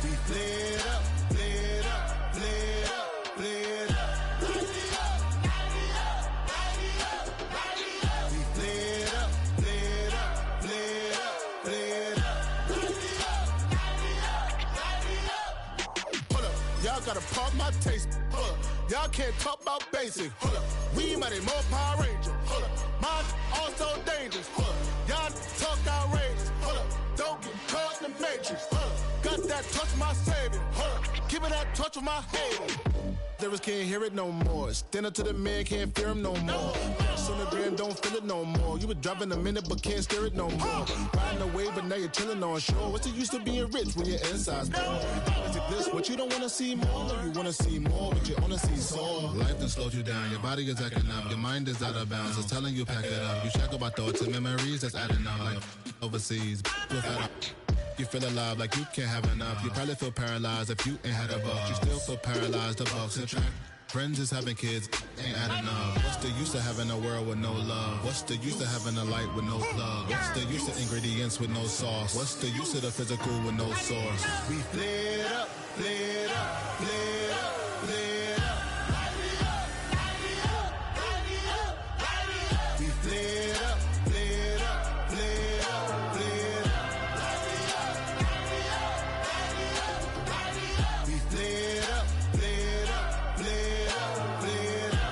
We flared up, flared up, flared up, flared up. We flared up, flared up, flared up, flared up. Hold up, y'all gotta pump my taste. Hold up, y'all can't talk about basic. Hold up, we might need more Power Ranger. Hold up, mine also dangerous. Hold up, y'all talk outrageous. Hold up, don't get caught in the matrix. Hold up, got that touch my savior. Hold up, give me that touch with my haters. Lyrics can't hear it no more. Stand up to the man, can't fear him no more. Sonogram don't feel it no more. You been driving a minute but can't steer it no more. Riding away but now you're chilling on shore. What's the use of being rich when your inside's poor? Is it this what you don't wanna see more? No, you wanna see more but you only see sore. Life done slowed you down. Your body is acting up. Your mind is out of bounds. It's telling you pack it up. You shackle by thoughts and memories that's adding up. Like overseas. You feel alive like you can't have enough. You probably feel paralyzed if you ain't had a buck. You still feel paralyzed, the bucks and track. Friends is having kids, ain't adding up. What's the use of having a world with no love? What's the use of having a light with no plug? What's the use of ingredients with no sauce? What's the use of the physical with no source? We flared up, flared up, flared up, flared up. We flared up, flared up, flared up, flared up. We flared up, flared up, flared up, flared up.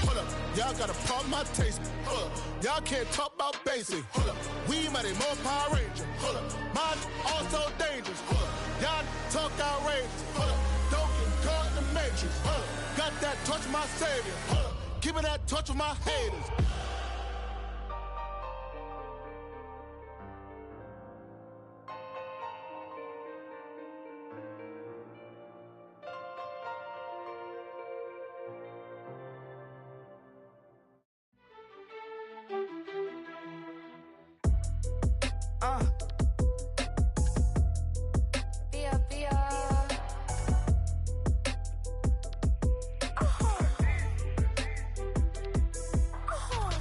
Hold up, y'all gotta pump my taste. Hold up, y'all can't talk about basic. Hold up, we might need more Power Ranger. Hold up, mine also dangerous. Hold up, y'all talk outrageous. Hold up, don't get caught in the matrix. Hold up, got that touch my savior. Hold up, give me that touch with my haters.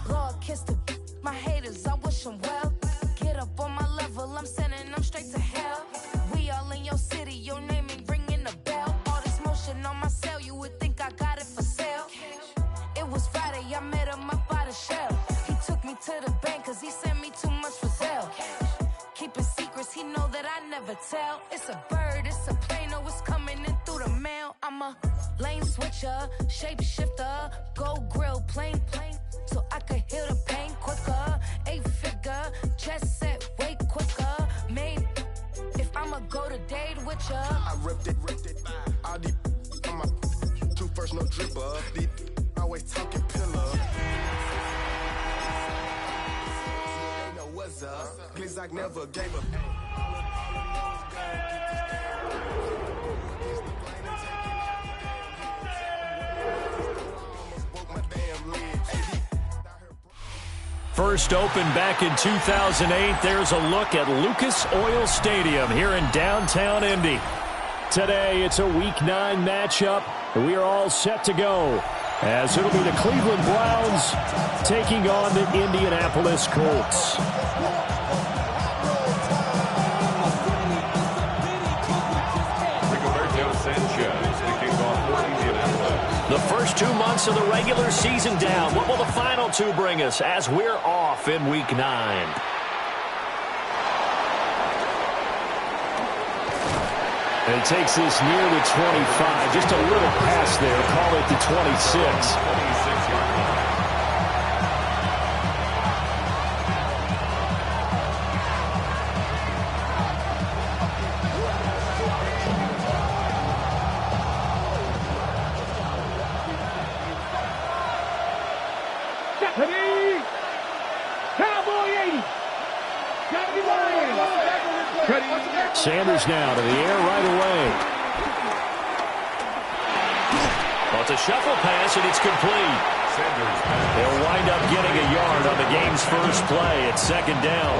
Lord, kiss the my haters, I wish them well. Get up on my level, I'm sending them straight to hell. We all in your city, your name ain't ringing the bell. All this motion on my cell, you would think I got it for sale. It was Friday, I met him up by the shell. He took me to the bank, cause he sent me too much for sale. Keeping secrets, he know that I never tell. It's a bird, it's a plane, oh, it's coming in through the mail. I'm a lane switcher, shapeshifter, go grill, plane, so I could heal the pain quicker. 8-figure, chest set way quicker. Made, if I'ma go to date with ya. I ripped it, all these on my two first, no dripper. These always talking pillar. They know what's up. Glizak never gave up. First opened back in 2008. There's a look at Lucas Oil Stadium here in downtown Indy. Today, it's a Week 9 matchup. We are all set to go, as it'll be the Cleveland Browns taking on the Indianapolis Colts. The first 2 months of the regular season down. What will the final two bring us as we're off in Week 9? And it takes this near the 25. Just a little pass there. Call it the 26. Sanders now to the air right away. Well, it's a shuffle pass, and it's complete. They'll wind up getting a yard on the game's first play at second down.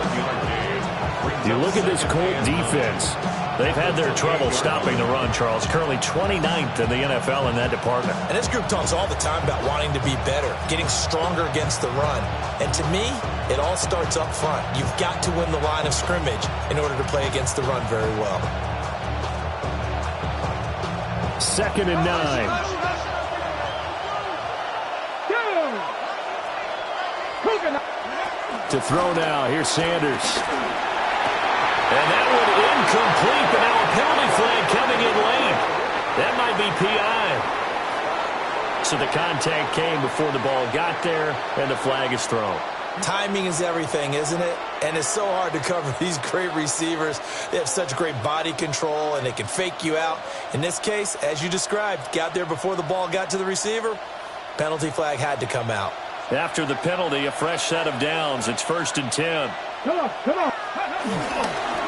You look at this Colt defense. They've had their trouble stopping the run, Charles. Currently 29th in the NFL in that department. And this group talks all the time about wanting to be better, getting stronger against the run. And to me, it all starts up front. You've got to win the line of scrimmage in order to play against the run very well. 2nd and 9. To throw now. Here's Sanders. And that one incomplete, but now a penalty flag coming in late. That might be PI. So the contact came before the ball got there, and the flag is thrown. Timing is everything, isn't it? And it's so hard to cover these great receivers. They have such great body control, and they can fake you out. In this case, as you described, got there before the ball got to the receiver. Penalty flag had to come out. After the penalty, a fresh set of downs. It's 1st and 10. Come on.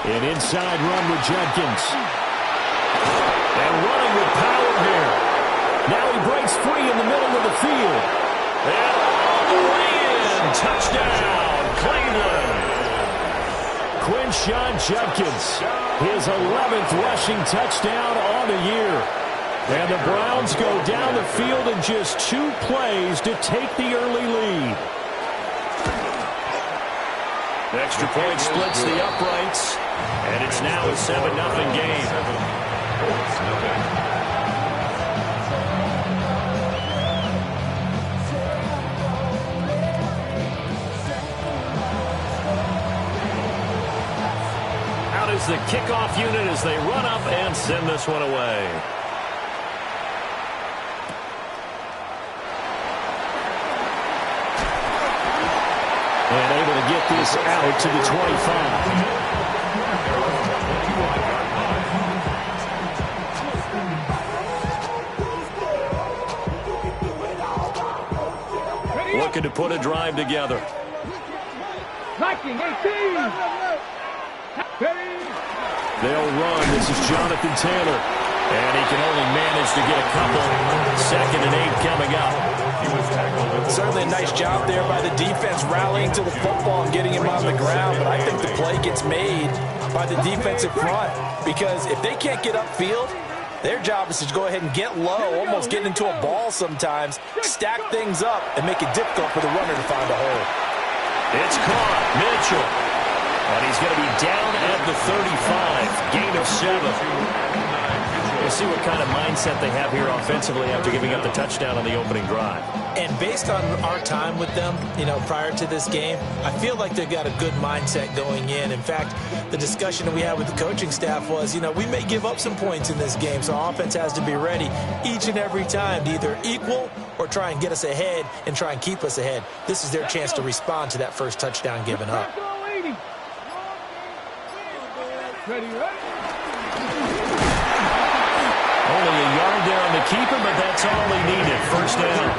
An inside run with Jenkins. And running with power here. Now he breaks free in the middle of the field. And all the way in. Touchdown, Cleveland. Quinshon Judkins, his 11th rushing touchdown on the year. And the Browns go down the field in just 2 plays to take the early lead. Extra point splits the uprights, and it's now a 7-0 game. Out is the kickoff unit as they run up and send this one away. And able to get this out to the 25. Looking to put a drive together. 19, 18. They'll run. This is Jonathan Taylor. And he can only manage to get a couple. 2nd and 8 coming up. Certainly a nice job there by the defense rallying to the football and getting him on the ground. But I think the play gets made by the defensive front. Because if they can't get upfield, their job is to go ahead and get low, almost get into a ball sometimes, stack things up, and make it difficult for the runner to find a hole. It's caught. Mitchell. And he's going to be down at the 35. Gain of 7. We'll see what kind of mindset they have here offensively after giving up the touchdown on the opening drive. And based on our time with them, prior to this game, I feel like they've got a good mindset going in. In fact, the discussion that we had with the coaching staff was, we may give up some points in this game, so our offense has to be ready each and every time to either equal or try and get us ahead and try and keep us ahead. This is their chance to respond to that first touchdown given up. Only a yard there on the keeper, but that's all he needed. 1st down.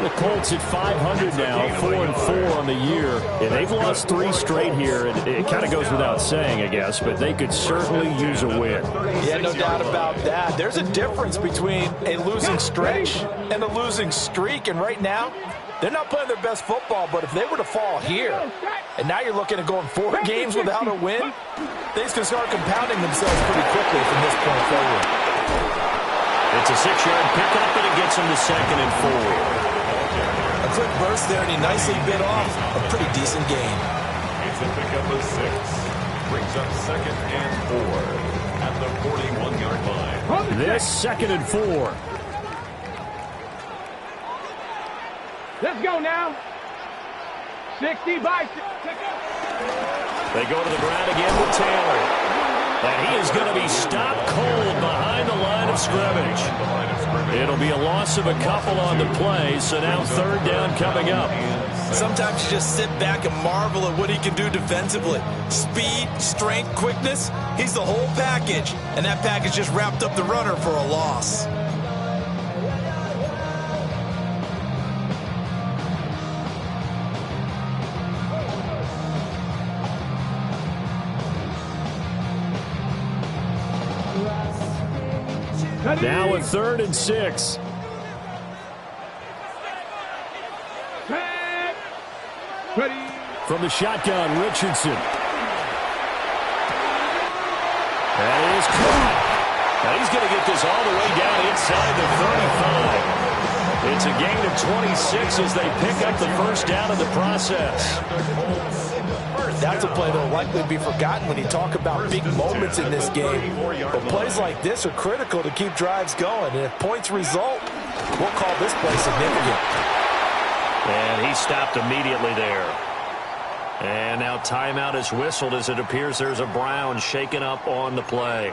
The Colts at 500 now, 4-4 on the year. And they've lost 3 straight here. It kind of goes without saying, I guess, but they could certainly use a win. Yeah, no doubt about that. There's a difference between a losing stretch and a losing streak. And right now, they're not playing their best football, but if they were to fall here, and now you're looking at going 4 games without a win, things can start compounding themselves pretty quickly from this point forward. It's a 6-yard pickup, and it gets him to 2nd and 4. A quick burst there, and he nicely bit off a pretty decent gain. It's a pickup of 6. Brings up 2nd and 4 at the 41-yard line. This 2nd and 4. Let's go now. 60 by 6. They go to the ground again with Taylor. And he is going to be stopped cold behind the line of scrimmage. It'll be a loss of a couple on the play, so now 3rd down coming up. Sometimes you just sit back and marvel at what he can do defensively. Speed, strength, quickness, he's the whole package. And that package just wrapped up the runner for a loss. Now a 3rd and 6. From the shotgun, Richardson. And Now he's going to get this all the way down inside the 35. It's a gain of 26 as they pick up the first down in the process. That's a play that will likely be forgotten when you talk about big moments in this game. But plays like this are critical to keep drives going. And if points result, we'll call this play significant. And he stopped immediately there. And now timeout is whistled as it appears there's a Brown shaken up on the play.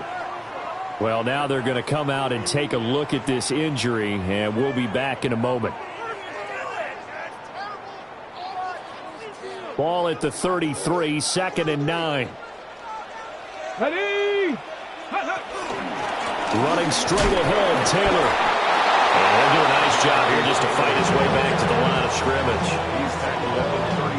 Well, now they're going to come out and take a look at this injury, and we'll be back in a moment. Ball at the 33, 2nd and 9. Ready? Running straight ahead, Taylor. And he'll do a nice job here just to fight his way back to the line of scrimmage.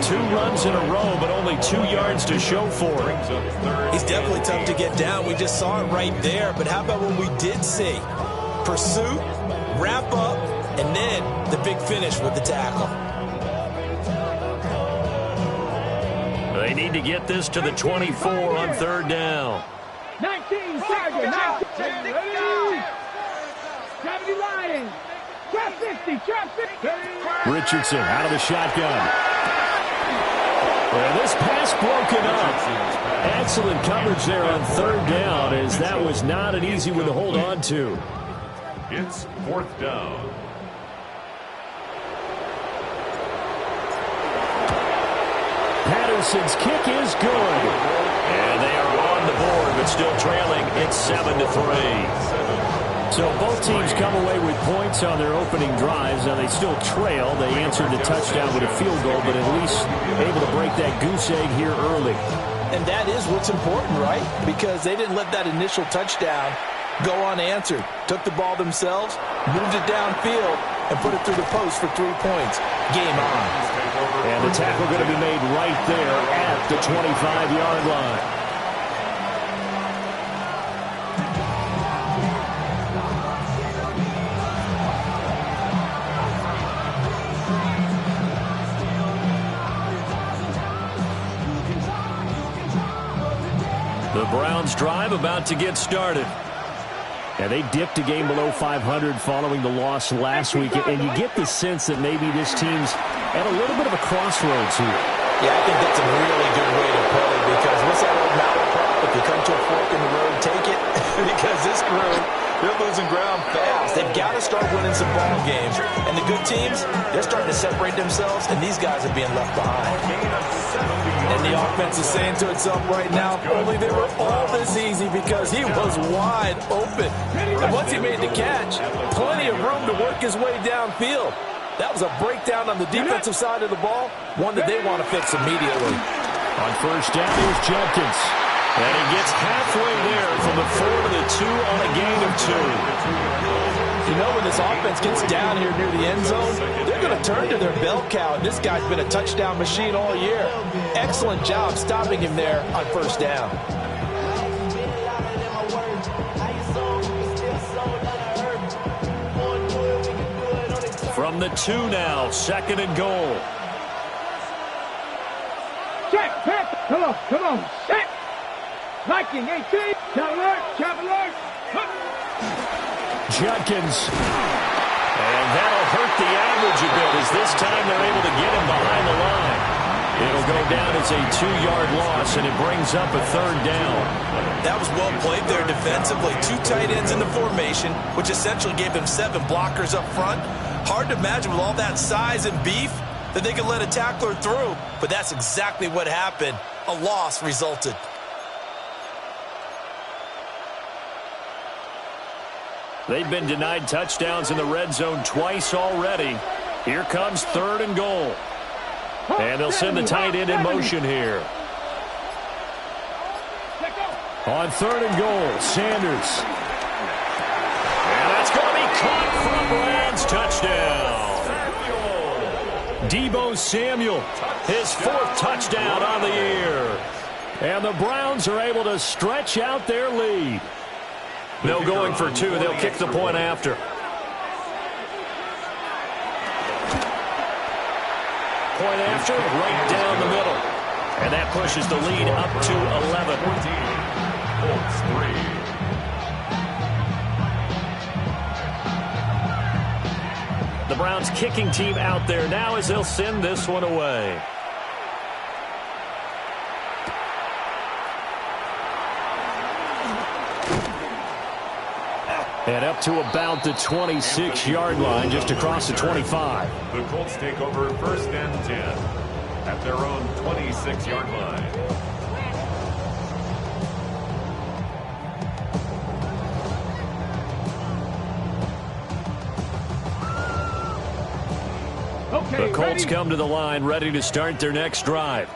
2 runs in a row, but only 2 yards to show for it. He's definitely tough to get down. We just saw it right there. But how about what we did see? Pursuit, wrap up, and then the big finish with the tackle. They need to get this to the 24 on 3rd down. 19 Tiger, 19. Ready? 70 Lions. Trap 50, trap 50. Richardson out of the shotgun. Well, this pass broken up. Excellent coverage there on 3rd down, as that was not an easy one to hold on to. It's 4th down. Patterson's kick is good. And they are on the board, but still trailing. It's 7-3. So both teams come away with points on their opening drives. Now they still trail. They answered the touchdown with a field goal, but at least able to break that goose egg here early. And that is what's important, right? Because they didn't let that initial touchdown go unanswered. Took the ball themselves, moved it downfield, and put it through the post for 3 points. Game on. And the tackle going to be made right there at the 25-yard line. The Browns drive about to get started. And they dipped a game below 500 following the loss last week. And you get the sense that maybe this team's at a little bit of a crossroads here. Yeah, I think that's a really good way to put it, because what's that old malaprop? If you come to a fork in the road, take it. Because this crew, they're losing ground fast. They've got to start winning some ball games. And the good teams, they're starting to separate themselves, and these guys are being left behind. And the offense is saying to itself right now, if only they were all this easy, because he was wide open. And once he made the catch, plenty of room to work his way downfield. That was a breakdown on the defensive side of the ball, one that they want to fix immediately. On 1st down, here's Jenkins. And he gets halfway there from the 4 to the 2 on a gain of 2. You know, when this offense gets down here near the end zone, they're going to turn to their bell cow. And this guy's been a touchdown machine all year. Excellent job stopping him there on 1st down. From the 2 now, 2nd and goal. Check, check. Come on, check. Viking 18. Traveler. Judkins. And that'll hurt the average a bit, as this time they're able to get him behind the line. It'll go down as a 2-yard loss, and it brings up a 3rd down. That was well played there defensively. 2 tight ends in the formation, which essentially gave them 7 blockers up front. Hard to imagine with all that size and beef that they could let a tackler through, but that's exactly what happened. A loss resulted. They've been denied touchdowns in the red zone twice already. Here comes 3rd and goal. And they'll send the tight end in motion here. On 3rd and goal, Sanders. And that's going to be caught from Rams. Touchdown. Deebo Samuel, his 4th touchdown on the year. And the Browns are able to stretch out their lead. No going for 2. They'll kick the point after. Point after, right down the middle. And that pushes the lead up to 11. Browns kicking team out there now as they'll send this one away. And up to about the 26-yard line, just across the 25. The Colts take over 1st and 10 at their own 26-yard line. Okay, the Colts come to the line, ready to start their next drive.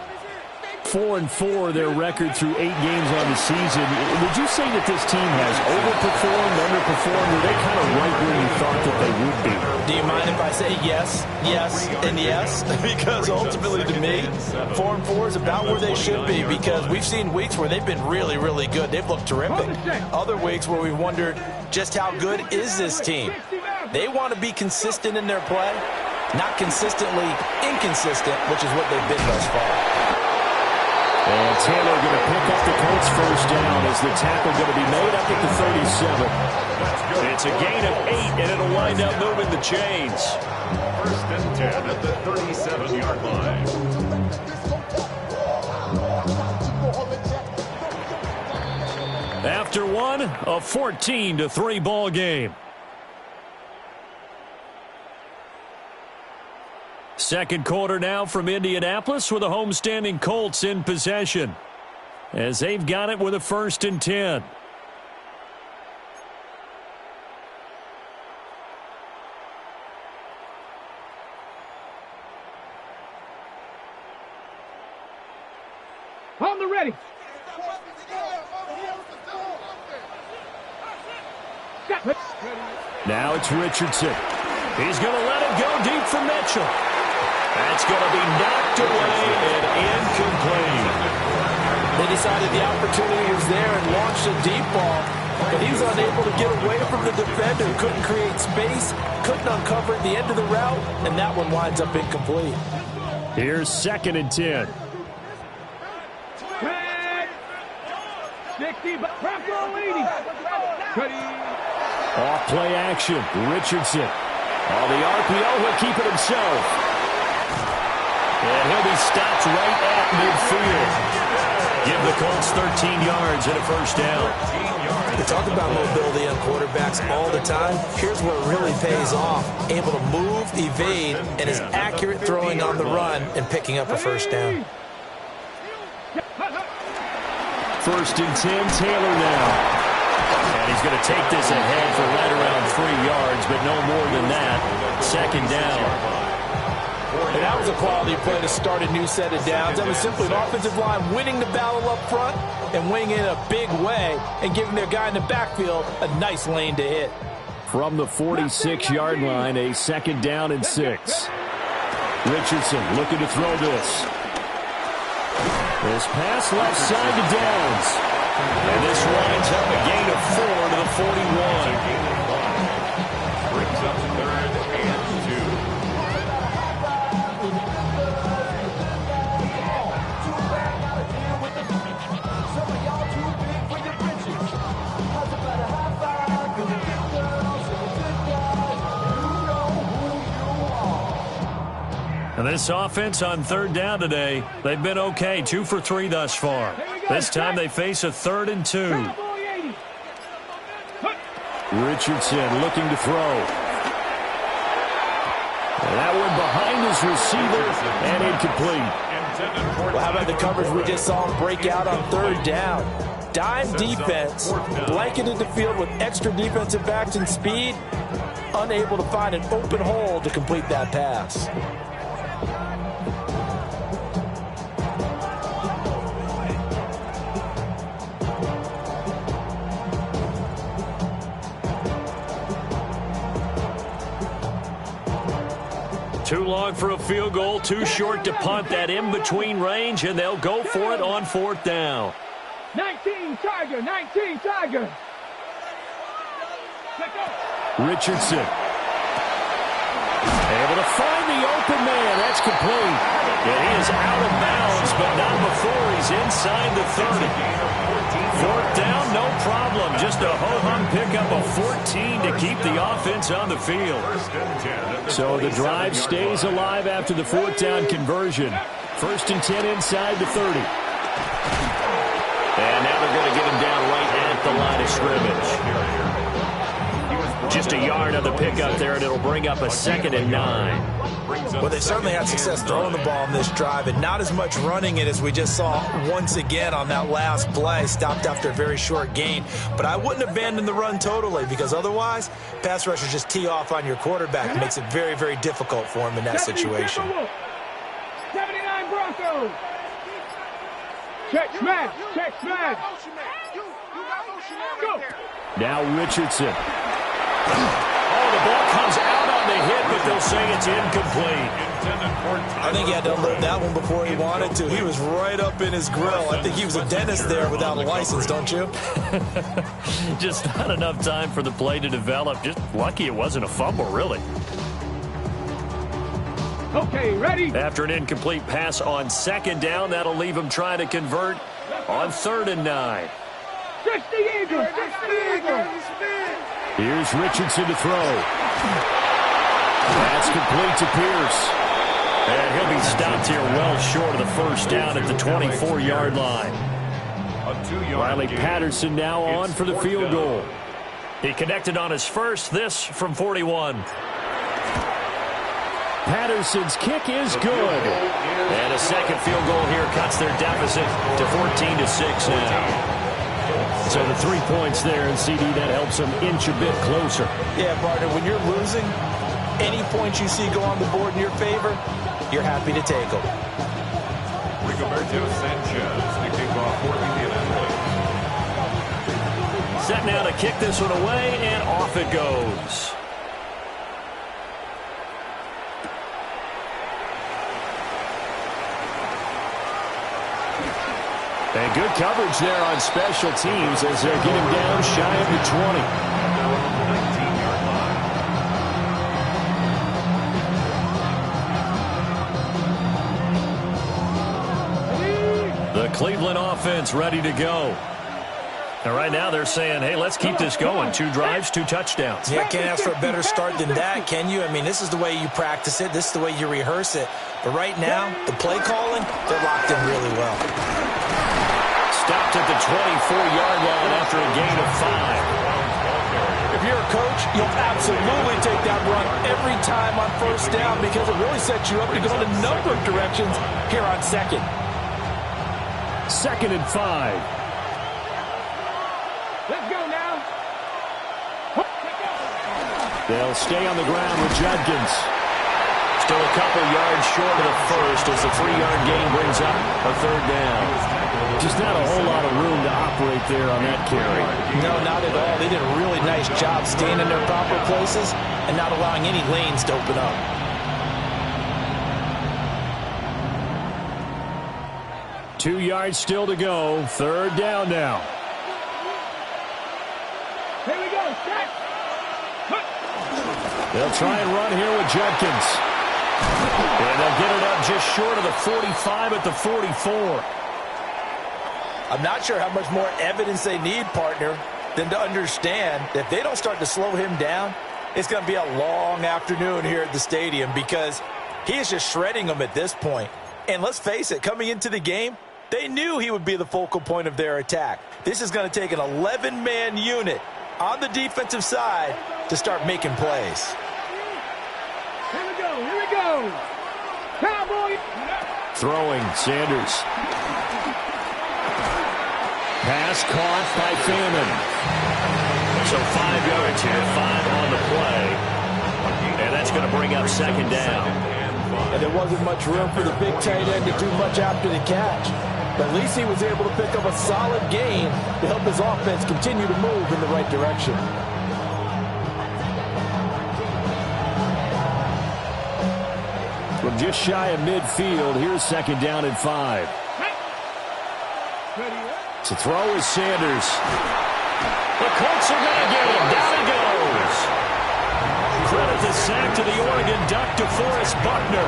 4-4, their record through 8 games on the season. Would you say that this team has overperformed, underperformed, or are they kind of right where you thought that they would be? Do you mind if I say yes, yes, and yes? Because ultimately to me, 4-4 is about where they should be, because we've seen weeks where they've been really, really good. They've looked terrific. Other weeks where we've wondered just how good is this team. They want to be consistent in their play, not consistently inconsistent, which is what they've been thus far. And Taylor going to pick up the Colts first down as the tackle going to be made up at the 37. It's a gain of 8, and it'll wind up moving the chains. 1st and 10 at the 37-yard line. After one, a 14-3 ball game. Second quarter now from Indianapolis with the homestanding Colts in possession as they've got it with a 1st and 10. On the ready. Now it's Richardson. He's going to let it go deep for Mitchell. That's going to be knocked away and incomplete. They decided the opportunity was there and launched a deep ball, but he was unable to get away from the defender. Couldn't create space, couldn't uncover at the end of the route, and that one winds up incomplete. Here's 2nd and 10. 60, Bronco 80. Off play action. Richardson. On the RPO, he'll keep it himself. And he'll be stopped right at midfield. Give the Colts 13 yards and a 1st down. We talk about mobility on quarterbacks all the time. Here's where it really pays off. Able to move, evade, and is accurate throwing on the run and picking up a 1st down. 1st and 10, Taylor now. And he's going to take this ahead for right around 3 yards, but no more than that. 2nd down. And that was a quality play to start a new set of downs. That was simply an offensive line winning the battle up front and winning in a big way and giving their guy in the backfield a nice lane to hit. From the 46-yard line, a 2nd down and 6. Richardson looking to throw this. This pass left side to Downs. And this winds up a gain of 4 to the 41. Brings up 3rd and 2. And this offense on 3rd down today, they've been okay. 2 for 3 thus far. This time they face a 3rd and 2. Richardson looking to throw. And that one behind his receiver and incomplete. Well, how about the coverage we just saw him break out on 3rd down? Dime defense, blanketed the field with extra defensive backs and speed, unable to find an open hole to complete that pass. Too long for a field goal, too short to punt that in-between range, and they'll go for it on 4th down. 19 Tiger, 19 Tiger. Richardson. Able to find the open man. That's complete. And he is out of bounds, but not before he's inside the 30. 4th down, no problem. Just a ho-hum pickup of 14 to keep the offense on the field. So the drive stays alive after the fourth down conversion. 1st and 10 inside the 30. And now they're going to get him down right at the line of scrimmage. Just a yard on the pickup there, and it'll bring up a 2nd and 9. Well, they certainly had success throwing the ball on this drive, and not as much running it as we just saw once again on that last play. Stopped after a very short gain. But I wouldn't abandon the run totally, because otherwise, pass rushers just tee off on your quarterback. It makes it very, very difficult for him in that situation. 79 Broncos. Check smash. Check smash. Go. Now Richardson. Oh, the ball comes out on the hit, but they'll say it's incomplete. I think he had to unload that one before he wanted to. He was right up in his grill. I think he was a dentist there without a license, don't you? Just not enough time for the play to develop. Just lucky it wasn't a fumble, really. Okay, ready? After an incomplete pass on 2nd down, that'll leave him trying to convert on 3rd and 9. Stretch the eagle. Stretch the eagle. Here's Richardson to throw. That's complete to Pierce. And he'll be stopped here well short of the 1st down at the 24-yard line. Riley Patterson now on for the field goal. He connected on his first, this from 41. Patterson's kick is good. And a 2nd field goal here cuts their deficit to 14-6 now. So the 3 points there, and CD, that helps them inch a bit closer. Yeah, partner, when you're losing, any points you see go on the board in your favor, you're happy to take them. Rigoberto Sanchez, the kickoff for Indianapolis. Set now to kick this one away, and off it goes. And good coverage there on special teams as they're getting down shy of the 20. The Cleveland offense ready to go. And right now they're saying, hey, let's keep this going. 2 drives, 2 touchdowns. Yeah, can't ask for a better start than that, can you? I mean, this is the way you practice it. This is the way you rehearse it. But right now, the play calling, they're locked in really well. Stopped at the 24-yard line after a gain of 5. If you're a coach, you'll absolutely take that run every time on 1st down because it really sets you up to go in a number of directions here on 2nd. 2nd and 5. Let's go now. They'll stay on the ground with Judkins. Still a couple yards short of the first as the 3-yard gain brings up a 3rd down. Just not a whole lot of room to operate there on that carry. No, not at all. They did a really nice job staying in their proper places and not allowing any lanes to open up. Two yards still to go. 3rd down now. Here we go. Set. They'll try and run here with Judkins. And they'll get it up just short of the 45 at the 44. I'm not sure how much more evidence they need, partner, than to understand that if they don't start to slow him down, it's going to be a long afternoon here at the stadium because he is just shredding them at this point. And let's face it, coming into the game, they knew he would be the focal point of their attack. This is going to take an 11-man unit on the defensive side to start making plays. Here we go. Here we go. Cowboy. Throwing, Sanders. Pass caught by Famine. So 5 yards here, 5 on the play. And that's going to bring up 2nd down. And there wasn't much room for the big tight end to do much after the catch. But at least he was able to pick up a solid gain to help his offense continue to move in the right direction. From just shy of midfield, here's 2nd down and 5. To throw is Sanders. The Colts are going to get him. Down he goes. Credit the sack to the Oregon Duck, DeForest Buckner.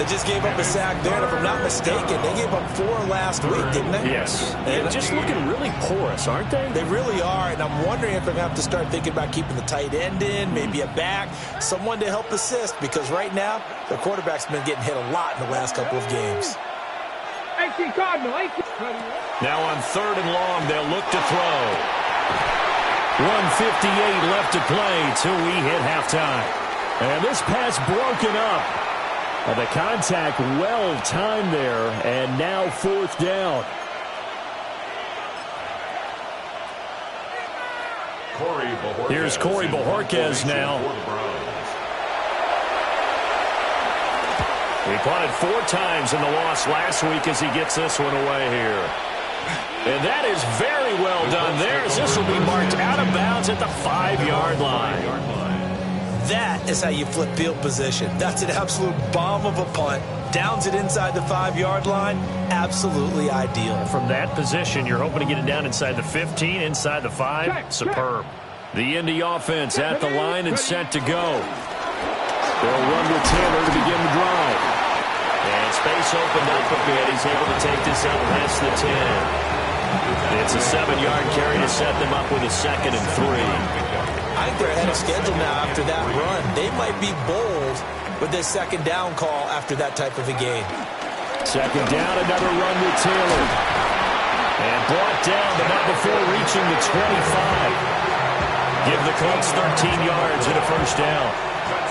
They just gave up a sack there, and if I'm not mistaken, they gave up 4 last week, didn't they? Yes. And just looking really porous, aren't they? They really are, and I'm wondering if they're going to have to start thinking about keeping the tight end in, maybe a back, someone to help assist, because right now, the quarterback's been getting hit a lot in the last couple of games. 18 Cardinal, 18. Now on 3rd and long, they'll look to throw. 1:58 left to play till we hit halftime. And this pass broken up. The contact well timed there, and now 4th down. Here's Corey Bojorquez now. He punted 4 times in the loss last week as he gets this one away here. And that is very well done there, as this will be marked out of bounds at the 5-yard line. That is how you flip field position. That's an absolute bomb of a punt. Downs it inside the 5-yard line. Absolutely ideal. From that position, you're hoping to get it down inside the 15, inside the 5. Superb. The Indy offense at the line and set to go. They'll run with Taylor to begin the drive. And space opened up a bit. He's able to take this out past the 10. It's a 7-yard carry to set them up with a 2nd and 3. I think they're ahead of schedule now after that run. They might be bold with this 2nd down call after that type of a game. 2nd down, another run with Taylor. And brought down, but not before reaching the 25. Give the Colts 13 yards and a 1st down.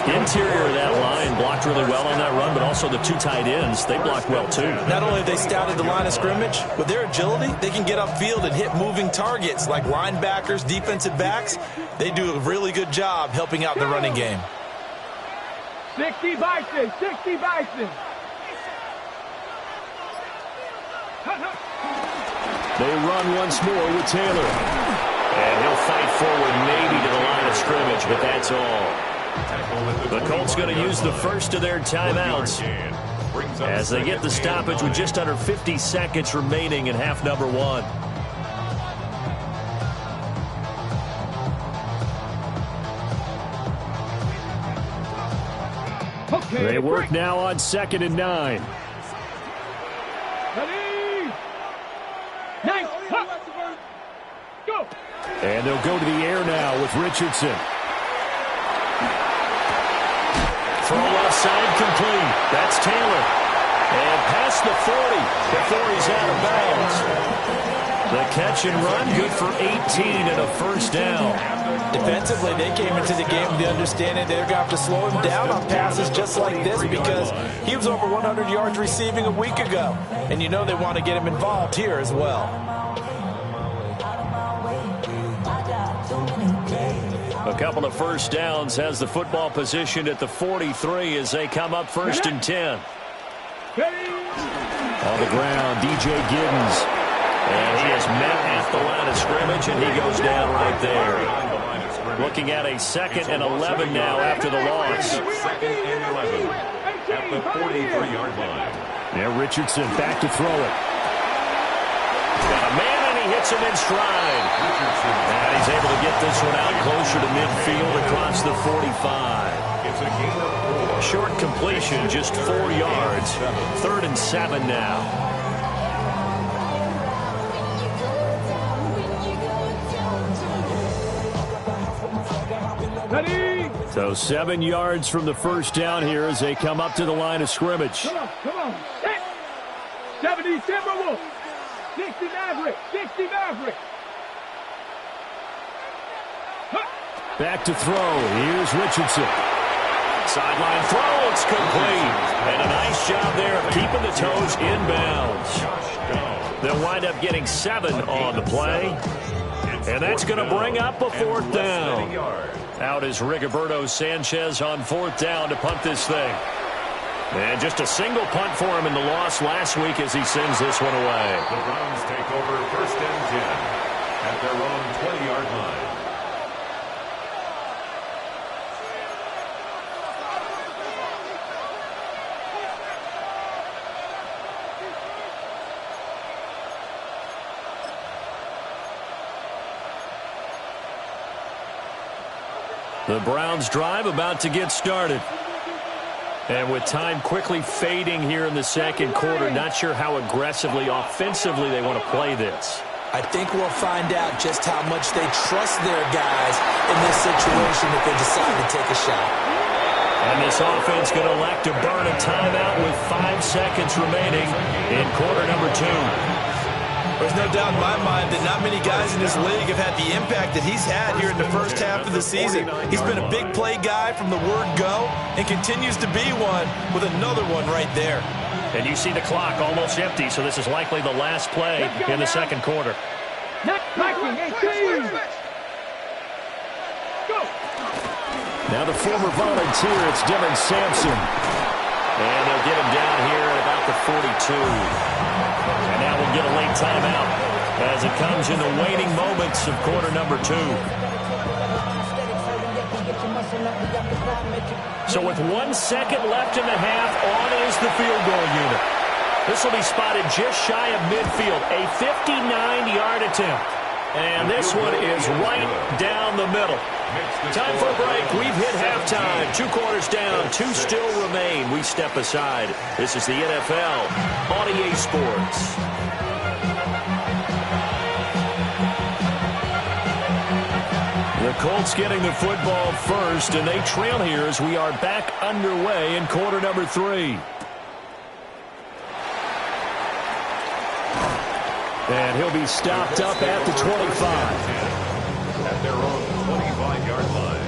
Interior of that line blocked really well on that run, but also the 2 tight ends, they blocked well too. Not only have they scouted the line of scrimmage, with their agility, they can get upfield and hit moving targets like linebackers, defensive backs. They do a really good job helping out the running game. 60 Bison, 60 Bison. They run once more with Taylor. And he'll fight forward maybe to the line of scrimmage, but that's all. The Colts going to use the first of their timeouts as they get the stoppage with just under 50 seconds remaining in half number 1. They work now on 2nd and 9. Ready? 9, go! And they'll go to the air now with Richardson. Throw left side complete. That's Taylor. And past the 40 before he's out of bounds. The catch and run good for 18 and a 1st down. Defensively, they came into the game with the understanding they're going to have to slow him down on passes just like this because he was over 100 yards receiving a week ago. And you know they want to get him involved here as well. A couple of 1st downs has the football positioned at the 43 as they come up 1st and 10. On the ground, DJ Giddens. And he is met at the line of scrimmage, and he goes down right there. Looking at a 2nd and 11 now after the loss. 2nd and 11 at the 43-yard line. Yeah, Richardson back to throw it. Got a man, and he hits him in stride. And he's able to get this one out closer to midfield across the 45. It's a gain of 4. Short completion, just 4 yards. 3rd and 7 now. Ready? So 7 yards from the 1st down here as they come up to the line of scrimmage. Come on. 70 Timberwolves. 60 Maverick. 60 Maverick. Back to throw. Here's Richardson. Sideline throw. It's complete. And a nice job there of keeping the toes inbounds. They'll wind up getting 7 on the play. And that's going to bring up a 4th down. Out is Rigoberto Sanchez on 4th down to punt this thing. And just a single punt for him in the loss last week as he sends this one away. The Browns take over 1st and 10 at their own 20-yard line. The Browns drive about to get started. And with time quickly fading here in the second quarter, not sure how aggressively, offensively they want to play this. I think we'll find out just how much they trust their guys in this situation if they decide to take a shot. And this offense going to elect to burn a timeout with 5 seconds remaining in quarter number 2. There's no doubt in my mind that not many guys in this league have had the impact that he's had here in the first half of the season. He's been a big play guy from the word go and continues to be one with another one right there. And you see the clock almost empty, so this is likely the last play in the second quarter. Now the former volunteer, it's Dylan Sampson. And they'll get him down here at about the 42. And now we'll get a late timeout as it comes in the waning moments of quarter number 2. So with 1 second left in the half, on is the field goal unit. This will be spotted just shy of midfield, a 59-yard attempt. And this one is right down the middle. Time for a break. We've hit halftime. 2 quarters down. 2 still remain. We step aside. This is the NFL on EA Sports. The Colts getting the football first, and they trail here as we are back underway in quarter number 3. And he'll be stopped up at the 25. At their own 25-yard line.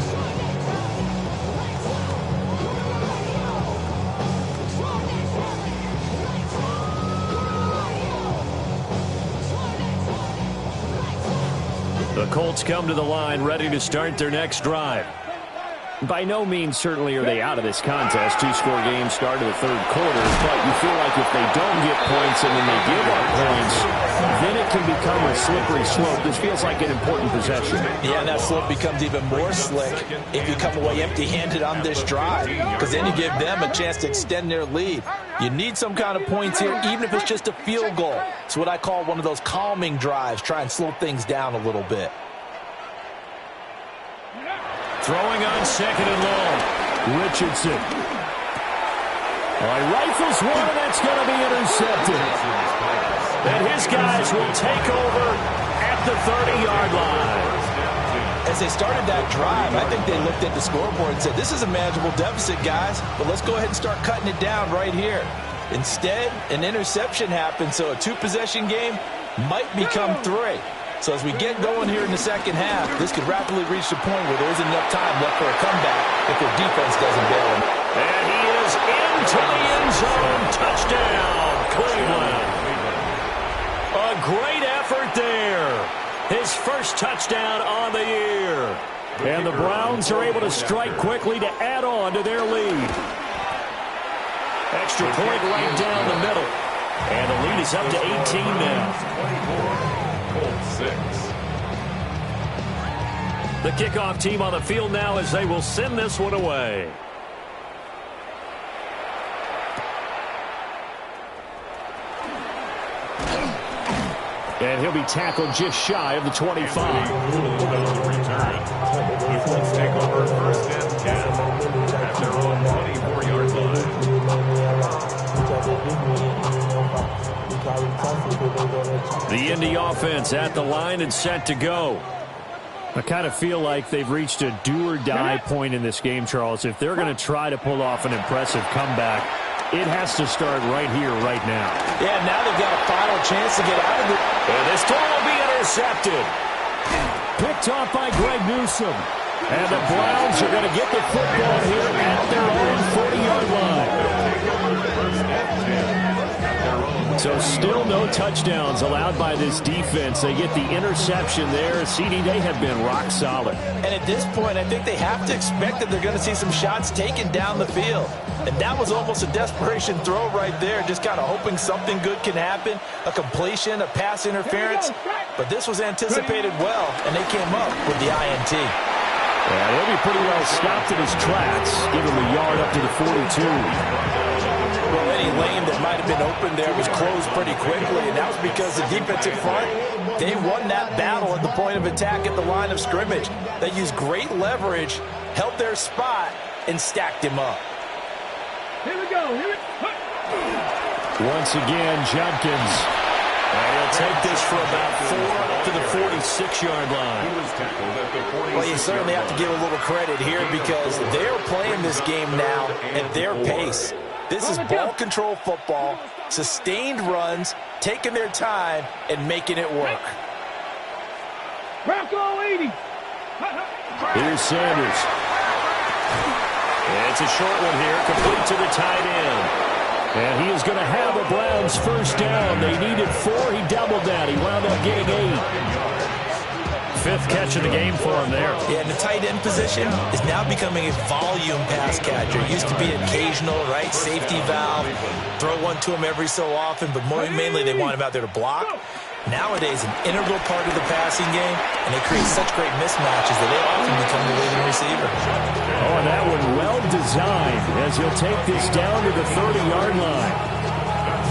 The Colts come to the line ready to start their next drive. By no means certainly are they out of this contest. 2-score game start of the third quarter, but you feel like if they don't get points and then they give up points, then it can become a slippery slope. This feels like an important possession. Yeah, and that slope becomes even more slick if you come away empty-handed on this drive, because then you give them a chance to extend their lead. You need some kind of points here, even if it's just a field goal. It's what I call one of those calming drives. Try and slow things down a little bit. Throwing on second and long. Richardson. Rifles one, and that's going to be intercepted. And his guys will take over at the 30-yard line. As they started that drive, I think they looked at the scoreboard and said, this is a manageable deficit, guys, but let's go ahead and start cutting it down right here. Instead, an interception happened, so a 2-possession game might become 3. So as we get going here in the second half, this could rapidly reach the point where there isn't enough time left for a comeback if their defense doesn't bail them. And he is into the end zone. Touchdown, Cleveland. A great effort there. His first touchdown on the year. And the Browns are able to strike quickly to add on to their lead. Extra point right down the middle. And the lead is up to 18 now. 6. The kickoff team on the field now as they will send this one away. And he'll be tackled just shy of the 25. The Colts take over first and 10 at their own 24-yard line. The Indy offense at the line and set to go. I kind of feel like they've reached a do-or-die point in this game, Charles. If they're going to try to pull off an impressive comeback, it has to start right here, right now. Yeah, now they've got a final chance to get out of it. And this throw will be intercepted. Picked off by Greg Newsome. And the Browns are going to get the football here at their own 40-yard line. So still no touchdowns allowed by this defense. They get the interception there. CD, they have been rock solid. And at this point, I think they have to expect that they're going to see some shots taken down the field. And that was almost a desperation throw right there, just kind of hoping something good can happen, a completion, a pass interference. But this was anticipated well, and they came up with the INT. Yeah, he'll be pretty well stopped in his tracks. Give him a yard up to the 42. Well, any lane that might have been open there was closed pretty quickly, and that was because the defensive front, they won that battle at the point of attack at the line of scrimmage. They used great leverage, held their spot, and stacked him up. Here we go. Once again, Judkins. And he'll take this for about 4 up to the 46-yard line. Well, you certainly have to give a little credit here because they're playing this game now at their pace. This is ball control football, sustained runs, taking their time, and making it work. Bronco 80. Here's Sanders. And it's a short one here, complete to the tight end. And he is going to have a Browns first down. They needed 4. He doubled that. He wound up getting 8. 5th catch of the game for him there. Yeah, and the tight end position is now becoming a volume pass catcher. It used to be occasional, right? Safety valve. Throw one to him every so often, but more mainly they want him out there to block. Nowadays, an integral part of the passing game, and they create such great mismatches that they often become the leading receiver. Oh, and that one well designed as he'll take this down to the 30-yard line.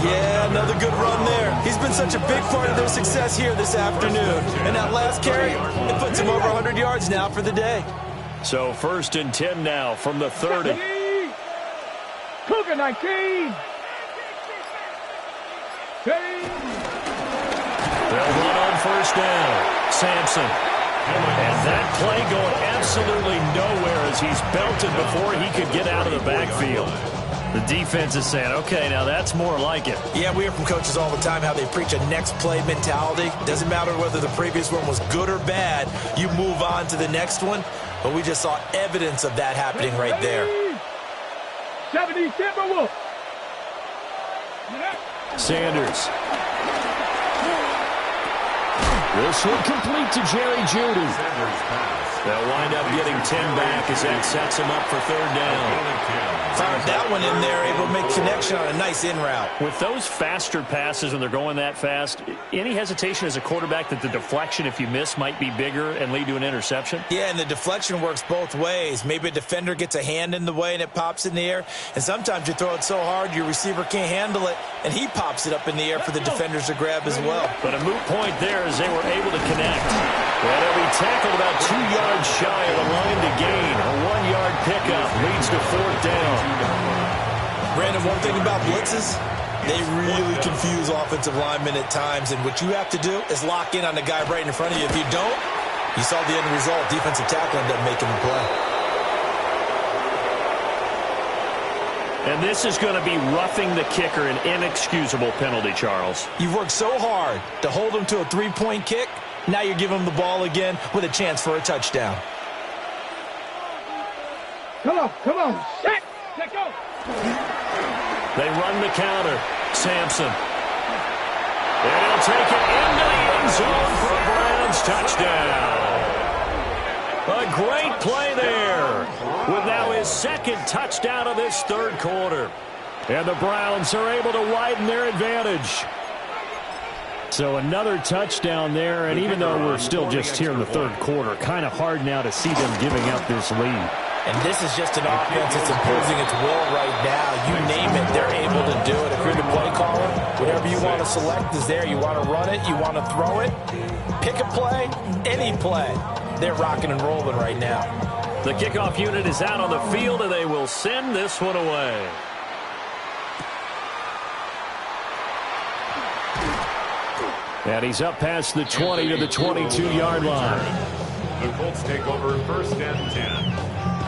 Yeah, another good run there. He's been such a big part of their success here this afternoon. And that last carry, it puts him over 100 yards now for the day. So 1st and 10 now from the 30. Cougar 19. They'll run on first down. Sampson. And that play going absolutely nowhere as he's belted before he could get out of the backfield. The defense is saying, okay, now that's more like it. Yeah, we hear from coaches all the time how they preach a next play mentality. Doesn't matter whether the previous one was good or bad. You move on to the next one. But we just saw evidence of that happening right there. 70 Timberwolf. Sanders. This one complete to Jerry Jeudy. They'll wind up getting 10 back as that sets him up for 3rd down. Found that one in there, able to make connection on a nice in route. With those faster passes when they're going that fast, any hesitation as a quarterback that the deflection, if you miss, might be bigger and lead to an interception? Yeah, and the deflection works both ways. Maybe a defender gets a hand in the way and it pops in the air. And sometimes you throw it so hard your receiver can't handle it, and he pops it up in the air for the defenders to grab as well. But a moot point there as they were able to connect. And they'll be tackled about 2 yards shy of the line to gain. A 1-yard pickup leads to 4th down. Brandon, one thing about blitzes, they really confuse offensive linemen at times, and what you have to do is lock in on the guy right in front of you. If you don't, you saw the end result. Defensive tackle ended up making the play. And this is going to be roughing the kicker, an inexcusable penalty, Charles. You've worked so hard to hold him to a 3-point kick. Now you're giving him the ball again with a chance for a touchdown. Come on. Set, go. They run the counter. Sampson. And he'll take it into the end zone for a Browns touchdown. A great play there with now his 2nd touchdown of this 3rd quarter. And the Browns are able to widen their advantage. So another touchdown there, and even though we're still just here in the 3rd quarter, kind of hard now to see them giving up this lead. And this is just an offense that's imposing its will right now. You name it, they're able to do it. If you're the play caller, whatever you want to select is there. You want to run it, you want to throw it. Pick a play, any play. They're rocking and rolling right now. The kickoff unit is out on the field, and they will send this one away. And he's up past the 20 to the 22-yard line. The Colts take over 1st and 10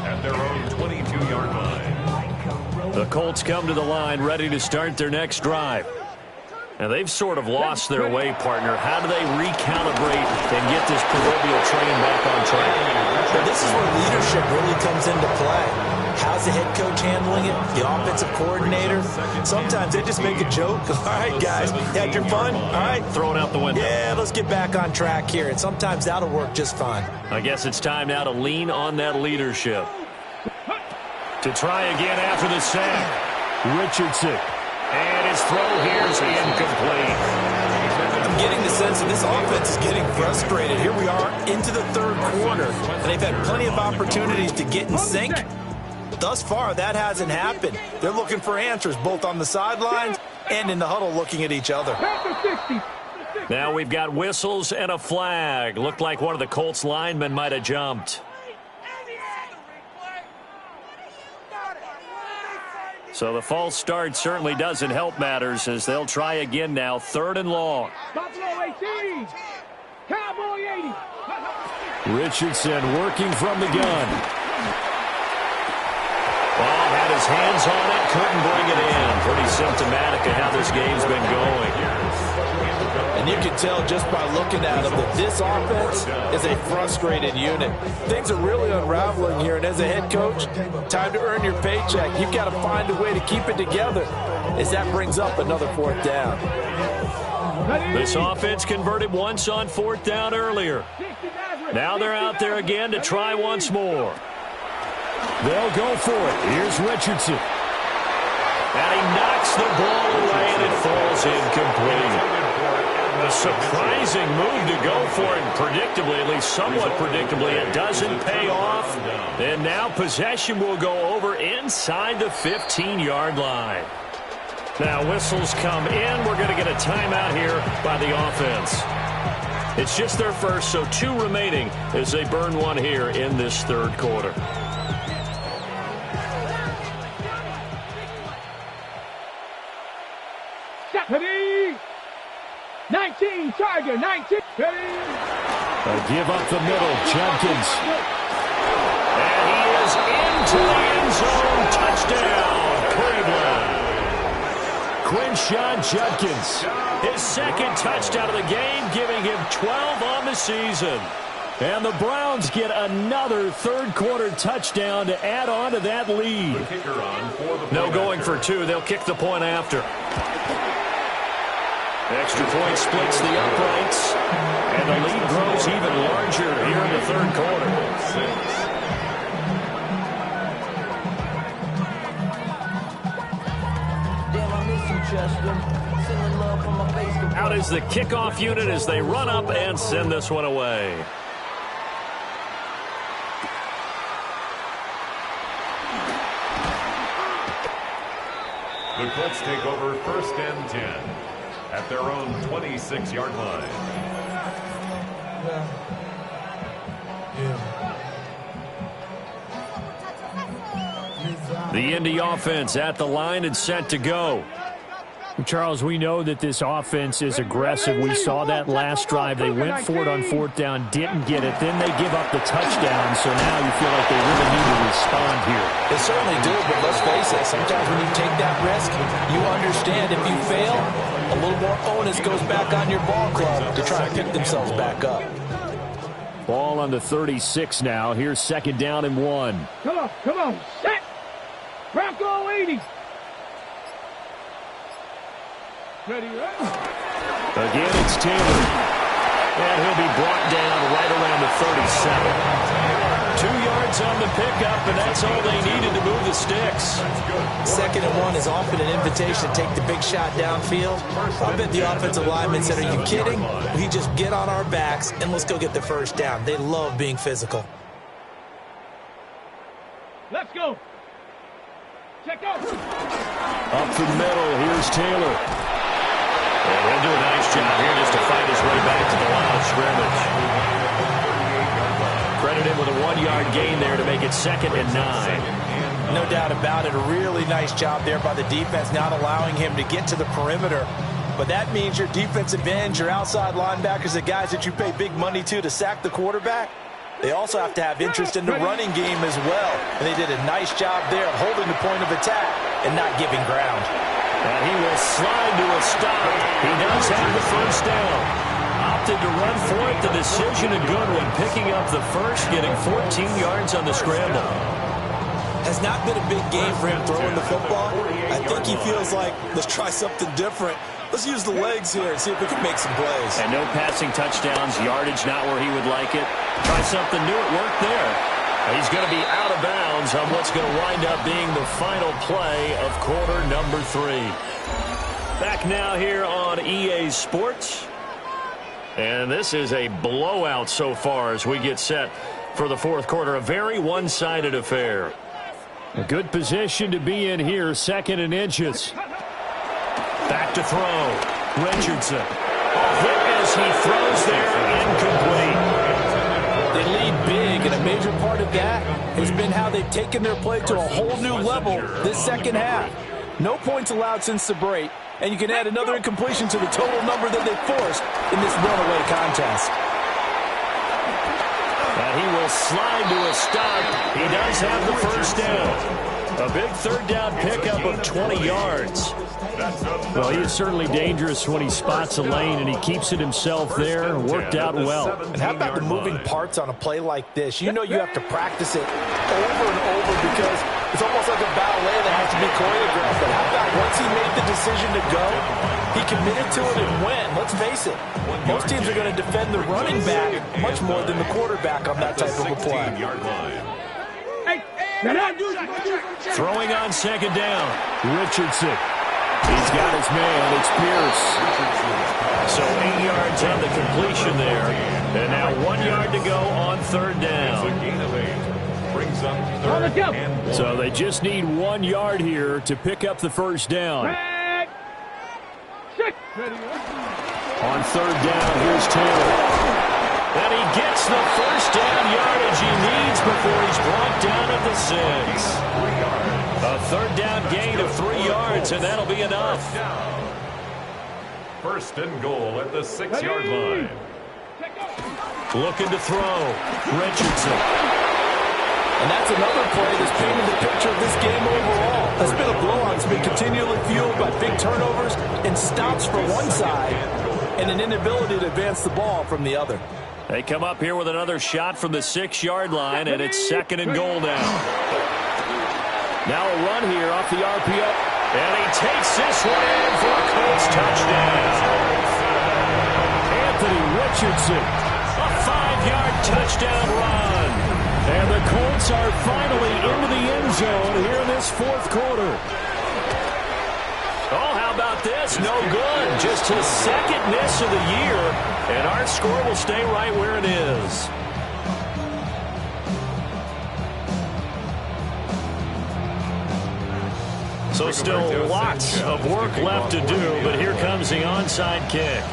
at their own 22-yard line. The Colts come to the line ready to start their next drive. Now, they've sort of lost their way, partner. How do they recalibrate and get this proverbial train back on track? Well, this is where leadership really comes into play. How's the head coach handling it? The offensive coordinator? Sometimes they just make a joke. All right, guys, you had your fun? All right. Throw it out the window. Yeah, let's get back on track here. And sometimes that'll work just fine. I guess it's time now to lean on that leadership. To try again after the sack. Richardson. And his throw here is incomplete. I'm getting the sense that this offense is getting frustrated. Here we are into the 3rd quarter, and they've had plenty of opportunities to get in sync. Thus far, that hasn't happened. They're looking for answers both on the sidelines and in the huddle looking at each other. Now we've got whistles and a flag. Looked like one of the Colts linemen might have jumped. So the false start certainly doesn't help matters as they'll try again now. 3rd and long. Buffalo 18. Cowboy 80. Richardson working from the gun. Ball had his hands on it, couldn't bring it in. Pretty symptomatic of how this game's been going. And you can tell just by looking at them that this offense is a frustrated unit. Things are really unraveling here, and as a head coach, time to earn your paycheck. You've got to find a way to keep it together as that brings up another 4th down. This offense converted once on 4th down earlier. Now they're out there again to try once more. They'll go for it. Here's Richardson. And he knocks the ball away, and it falls incomplete. A surprising move to go for it, predictably, at least somewhat predictably. It doesn't pay off. And now possession will go over inside the 15-yard line. Now whistles come in. We're going to get a timeout here by the offense. It's just their first, so 2 remaining as they burn one here in this 3rd quarter. Ready? 19, Charger, 19. Ready? Give up the middle, Judkins. And he is into the end zone. Touchdown, Cleveland. Quinshon Judkins, his 2nd touchdown of the game, giving him 12 on the season. And the Browns get another 3rd quarter touchdown to add on to that lead. No going for 2. They'll kick the point after. Extra point splits the uprights, and the lead grows even larger here in the 3rd quarter. Out is the kickoff unit as they run up and send this one away. The Colts take over 1st and 10 at their own 26-yard line. The Indy offense at the line and set to go. Charles, we know that this offense is aggressive. We saw that last drive. They went for it on 4th down, didn't get it. Then they give up the touchdown, so now you feel like they really need to respond here. They certainly do, but let's face it, sometimes when you take that risk, you understand if you fail, a little more onus goes back on your ball club to try and pick themselves back up. Ball on the 36 now. Here's 2nd down and 1. Come on, set. Bronco 80. Ready, Again, it's Taylor. And he'll be brought down right around the 37. 2 yards on the pickup, and that's all they needed to move the sticks. 2nd and 1 is often an invitation to take the big shot downfield. I bet the offensive lineman said, "Are you kidding? We just get on our backs and let's go get the 1st down." They love being physical. Let's go. Check out. Up the middle, here's Taylor. And he'll do a nice job here just to fight his way back to the line of scrimmage. Credit him with a 1-yard gain there to make it 2nd and 9. No doubt about it. A really nice job there by the defense, not allowing him to get to the perimeter. But that means your defensive ends, your outside linebackers, the guys that you pay big money to sack the quarterback, they also have to have interest in the running game as well. And they did a nice job there of holding the point of attack and not giving ground. And he will slide to a stop. He does have the 1st down. Opted to run for it. The decision a good one. Picking up the 1st, getting 14 yards on the scramble. Has not been a big game for him throwing the football. I think he feels like, let's try something different. Let's use the legs here and see if we can make some plays. And no passing touchdowns, yardage not where he would like it. Try something new, it worked there. He's going to be out of bounds on what's going to wind up being the final play of quarter number 3. Back now here on EA Sports. And this is a blowout so far as we get set for the 4th quarter. A very one-sided affair. A good position to be in here, 2nd and inches. Back to throw. Richardson. A hit as he throws there, incomplete. They lead big, and a major part of that has been how they've taken their play to a whole new level this second half. No points allowed since the break, and you can add another incompletion to the total number that they forced in this runaway contest. And he will slide to a stop. He does have the first down. A big third down pickup of 20 yards. Well, he is certainly dangerous when he spots a lane, and he keeps it himself there. Worked out well. And how about the moving parts on a play like this? You know you have to practice it over and over because it's almost like a ballet that has to be choreographed. But how about once he made the decision to go, he committed to it and went. Let's face it, most teams are going to defend the running back much more than the quarterback on that type of a play. Throwing on second down. Richardson. He's got his man. It's Pierce. So 8 yards on the completion there. And now 1 yard to go on third down. So they just need 1 yard here to pick up the first down. On third down, here's Taylor. And he gets the first down yardage he needs before he's brought down at the 6. A third down gain of 3 yards, and that'll be enough. First and goal at the 6-yard line. Looking to throw. Richardson. And that's another play that's painted the picture of this game overall. It's been a blowout. It's been continually fueled by big turnovers and stops from one side and an inability to advance the ball from the other. They come up here with another shot from the 6-yard line, and it's second and goal now. Now a run here off the RPO. And he takes this one in for a Colts touchdown. Anthony Richardson, a 5-yard touchdown run. And the Colts are finally into the end zone here in this fourth quarter. Oh, how about this? No good. Just his second miss of the year. And our score will stay right where it is. So still lots of work left to do, but here comes the onside kick.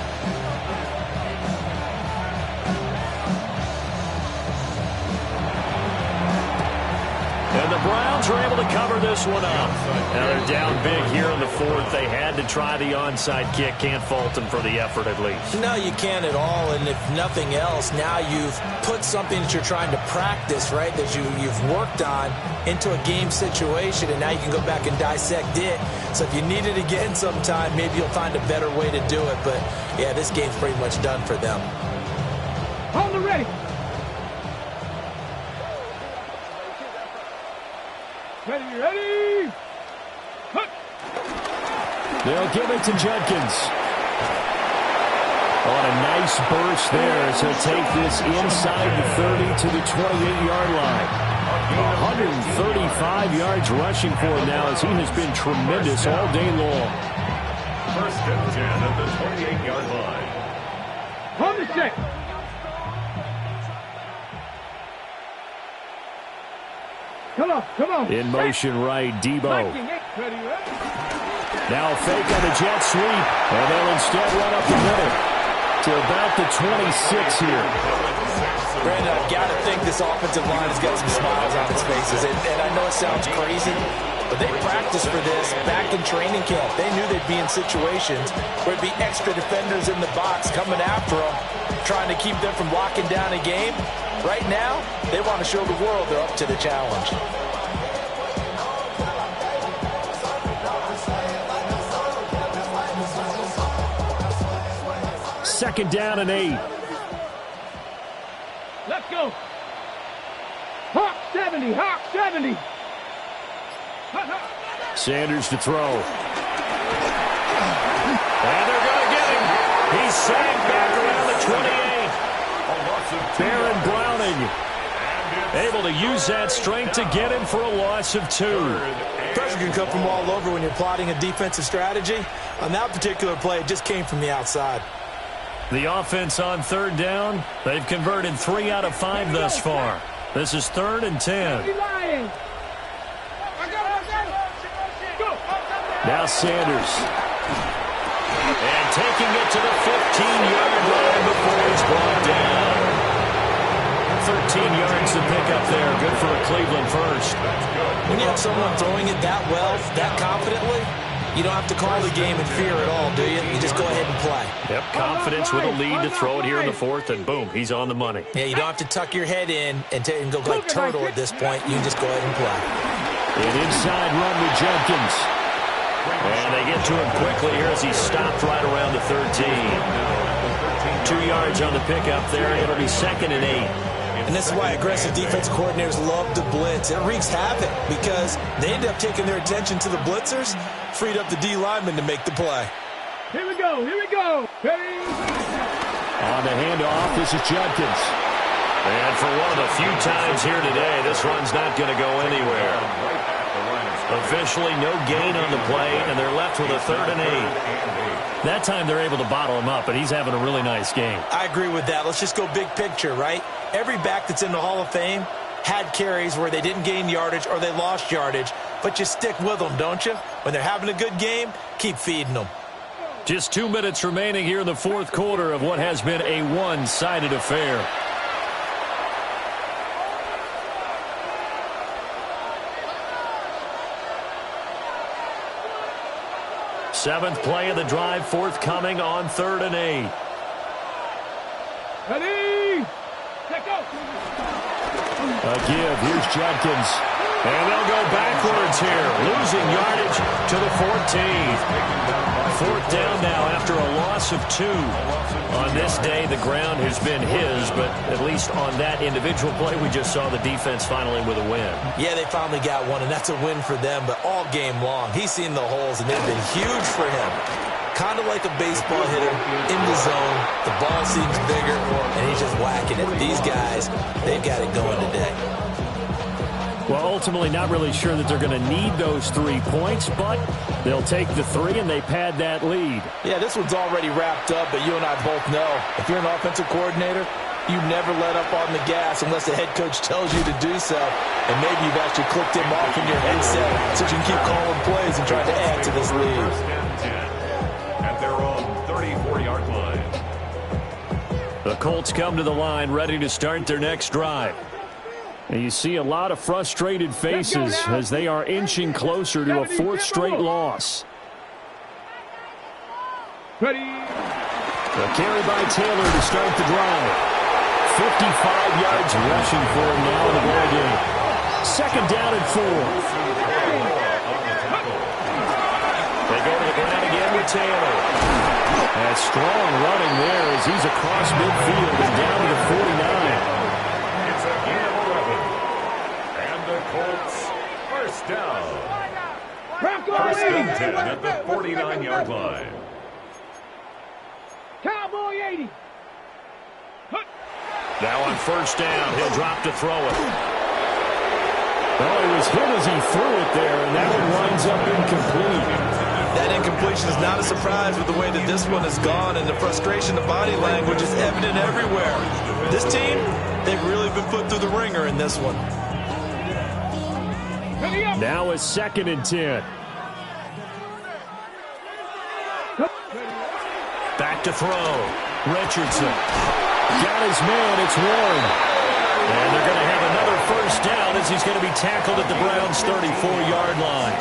And the Browns are able to cover this one up. Now they're down big here in the fourth. They had to try the onside kick. Can't fault them for the effort at least. No, you can't at all. And if nothing else, now you've put something that you're trying to practice, right, that you've worked on into a game situation, and now you can go back and dissect it. So if you need it again sometime, maybe you'll find a better way to do it. But, yeah, this game's pretty much done for them. Hold the ready. Ready. They'll give it to Jenkins. On a nice burst there as he'll take this inside the 30 to the 28-yard line. 135 yards rushing for him now as he has been tremendous all day long. First and 10 at the 28-yard line. Hold the check. Come on. In motion right, Debo. Now a fake on the jet sweep, and they'll instead run up the middle to about the 26 here. Brandon, I've got to think this offensive line has got some smiles on its faces. And I know it sounds crazy, but they practiced for this back in training camp. They knew they'd be in situations where it'd be extra defenders in the box coming after them, trying to keep them from locking down a game. Right now, they want to show the world they're up to the challenge. Second down and 8. Let's go. Hawk 70. Sanders to throw. And they're going to get him. He's sagged back around the 28. Baron Browning able to use that strength to get him for a loss of 2. Pressure can come from all over when you're plotting a defensive strategy. On that particular play, it just came from the outside. The offense on third down, they've converted 3 out of 5 thus far. This is 3rd and 10. Now Sanders. And taking it to the 15-yard line before he's brought down. 13 yards makes the pickup there. Good for a Cleveland first. When you have someone throwing it that well, that confidently, you don't have to call the game in fear at all, do you? You just go ahead and play. Yep, confidence with a lead to throw it here in the fourth, and boom, he's on the money. Yeah, you don't have to tuck your head in and go like turtle at this point. You just go ahead and play. An inside run with Jenkins. And they get to him quickly here as he stopped right around the 13. 2 yards on the pickup there. It'll be 2nd and 8. And this is why aggressive defense coordinators love to blitz. It wreaks havoc because they end up taking their attention to the blitzers, freed up the D lineman to make the play. Here we go. Here we go. Hey. On the handoff, this is Jenkins. And for one of the few times here today, this run's not going to go anywhere. Officially no gain on the play, and they're left with a 3rd and 8. That time they're able to bottle him up, but he's having a really nice game. I agree with that. Let's just go big picture, right? Every back that's in the Hall of Fame had carries where they didn't gain yardage or they lost yardage, but you stick with them, don't you? When they're having a good game, keep feeding them. Just 2 minutes remaining here in the fourth quarter of what has been a one-sided affair. Seventh play of the drive forthcoming on 3rd and 8. Ready? Let go. A give. Here's Jenkins. And they'll go backwards here. Losing yardage to the 14. 4th down now after a loss of 2. On this day, the ground has been his, but at least on that individual play, we just saw the defense finally with a win. Yeah, they finally got one, and that's a win for them, but all game long, he's seen the holes, and they've been huge for him. Kind of like a baseball hitter in the zone. The ball seems bigger, and he's just whacking it. These guys, they've got it going today. Well, ultimately not really sure that they're going to need those 3 points, but they'll take the 3 and they pad that lead. Yeah, this one's already wrapped up, but you and I both know if you're an offensive coordinator, you never let up on the gas unless the head coach tells you to do so. And maybe you've actually clicked him off in your headset so you can keep calling plays and trying to add to this lead. At their own 34-yard line. The Colts come to the line ready to start their next drive. And you see a lot of frustrated faces as they are inching closer to a 4th straight loss. Ready? A carry by Taylor to start the drive. 55 yards rushing for him now in the ball game. 2nd down and 4. They go to the ground again with Taylor. And strong running there as he's across midfield and down to the 49. It's a gain of 11. And the Colts first down. First and 10 at the 49-yard line. Cowboy 80. Now on first down, he'll drop to throw it. Well, he was hit as he threw it there, and that one winds up incomplete. That incompletion is not a surprise with the way that this one has gone, and the frustration, the body language is evident everywhere. This team, they've really been put through the ringer in this one. Now a 2nd and 10. Back to throw. Richardson. Got his man. It's Warren. And they're going to have another first down as he's going to be tackled at the Browns' 34-yard line.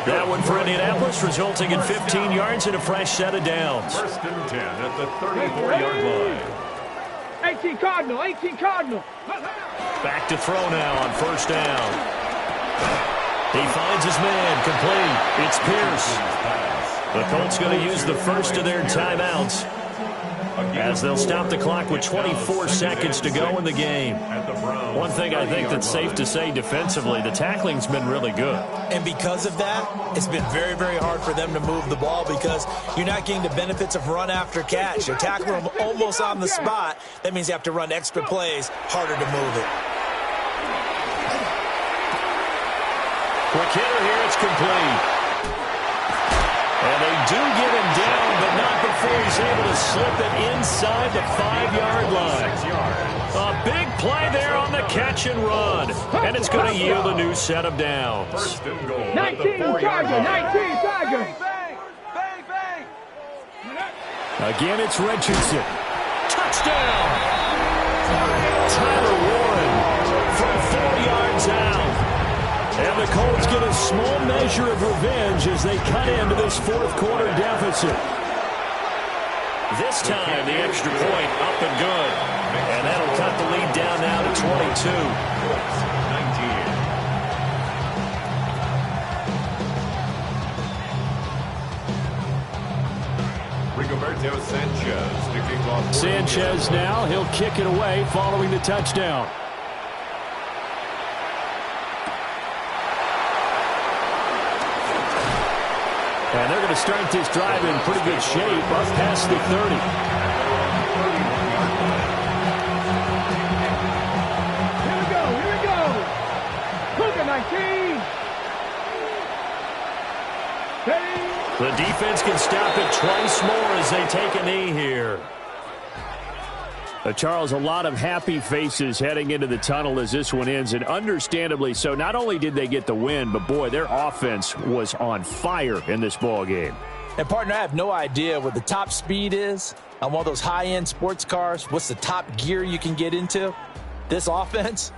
That one for Indianapolis, resulting in 15 yards and a fresh set of downs. First and 10 at the 34-yard line. 18 Cardinal, 18 Cardinal. Back to throw now on first down. He finds his man, complete. It's Pierce. The Colts going to use the first of their timeouts as they'll stop the clock with 24 seconds to go in the game. One thing I think that's safe to say defensively, the tackling's been really good. And because of that, it's been very, very hard for them to move the ball because you're not getting the benefits of run after catch. You're tackling them almost on the spot. That means you have to run extra plays, harder to move it. Quick hitter here, it's complete. And they do get him down, but not before he's able to slip it inside the 5-yard line. A big play there on the catch and run. And it's going to yield a new set of downs. 19 Tiger, 19 Tiger. Again, it's Richardson. Touchdown! Tyler Warren And the Colts get a small measure of revenge as they cut into this fourth quarter deficit. This time, the extra point up and good. And that'll cut the lead down now to 22. 19. Rigoberto Sanchez to kick off. Sanchez now, he'll kick it away following the touchdown. And they're going to start this drive in pretty good shape up past the 30. Here we go. Cougar 19. The defense can stop it twice more as they take a knee here. Charles, a lot of happy faces heading into the tunnel as this one ends, and understandably so. Not only did they get the win, but, boy, their offense was on fire in this ball game. And, partner, I have no idea what the top speed is on one of those high-end sports cars. What's the top gear you can get into? This offense,